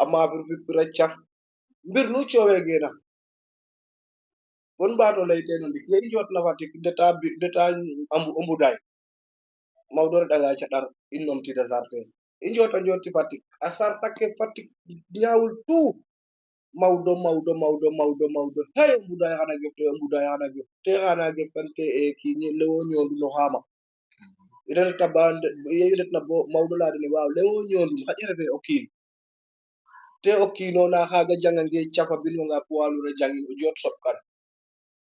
amma bir pira chaf bir nu chowe gena bon bato lay tenon dik yey jot na fatik deta ambu day mawdor danga ca dar innom ti desarte joti fatik asar takke fatik nyawul tout mawdo hey ambu day xana gefte ambu day xana gefte xana geftante e ki ni lewo nyondu no xama ida tabande yeyidet na bo mawdo la dine waaw lewo nyondu xajere fe okil te okino na xaga jangange cafa bin nga poalu ra jangin o jot sopkan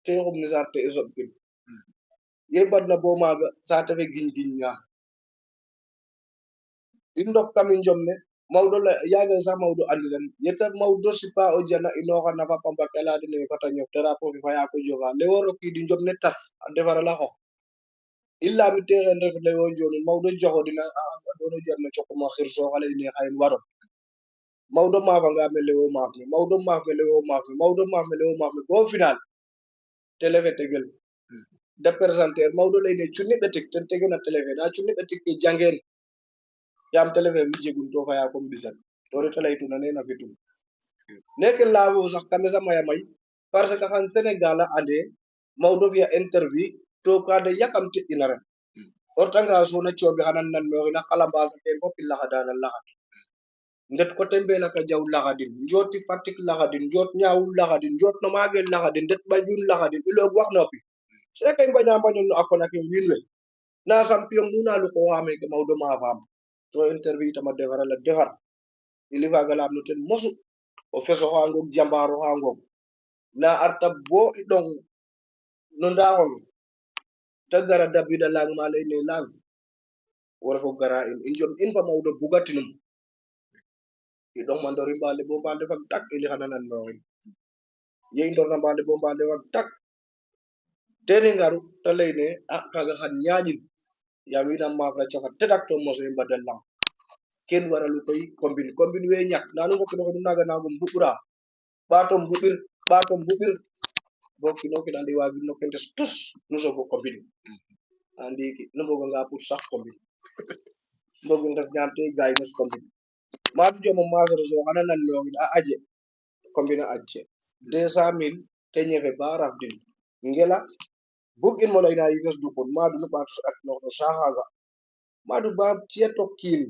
te xum ni sarte e sopkin ye badna bo maga sa tafe giñ nga indok kamin jomne mawdo la yaga sa mawdo andiran yeta mawdo sipa o jana inoxa nafa pamba kala dine fata ñof tera ko fi faya ko joga le woro ki di jomne tas defara la xo illa mi tere ref le wo joni mawdo joxo dina dono jarna cokuma xir so xale ne xayen waro mawdo mafa nga mele wo maaf mi mawdo maaf mele wo maaf mi mawdo maaf mele wo maaf mi bo final telefe tegel de présenter mawdo lay ne cunni betik ten tegena telefe da cunni betik ke jangen yam telefe mi jegun to faya ko bisal to re talay tuna ne na fitum nek lawo sax kamesa maya may parce que xan Sénégal a ande mawdo via interview to ka de yakamti inara ortanga so na ciobi xanan nan no ina kalambasa ke fo pilla hadana la ndet ko tembe la ka jaw laxadin njoti fatik laxadin njot ñaawul laxadin njot no magel laxadin det bajun laxadin ilo wax nopi c'est kay baña bañu no akona ke winwe na champion nuna lu ko wame ke mawdo ma fam to interview tama defara la defar ili galam no ten mosu o feso hango jambaro hango na arta bo idong no ndawon tagara dabida lang malay ne lang wala fo gara in jom in ba mawdo bugatinum idong mandori bale bo bale fak tak ili hananan no ye indor na bale bo bale fak tak teni ngaru talayne kaga han nyaajin ya wina mafra chafa tedak to mo so badal lam ken waralu koy kombin we ñak nanu ko no naga nagum bubura batom bubir bokki no ki dandi wagi no kentes tous no so ko kombin andi ki no boga nga pour sax kombin bogu ndas ñante gay nos kombin ma du jomo masere so xana nan lo a aje kombina ajje 200,000 te ñefe baraf din ngela bug in mo lay na yves du kon ma du no ba ak no sahaga ma du ba cieto kin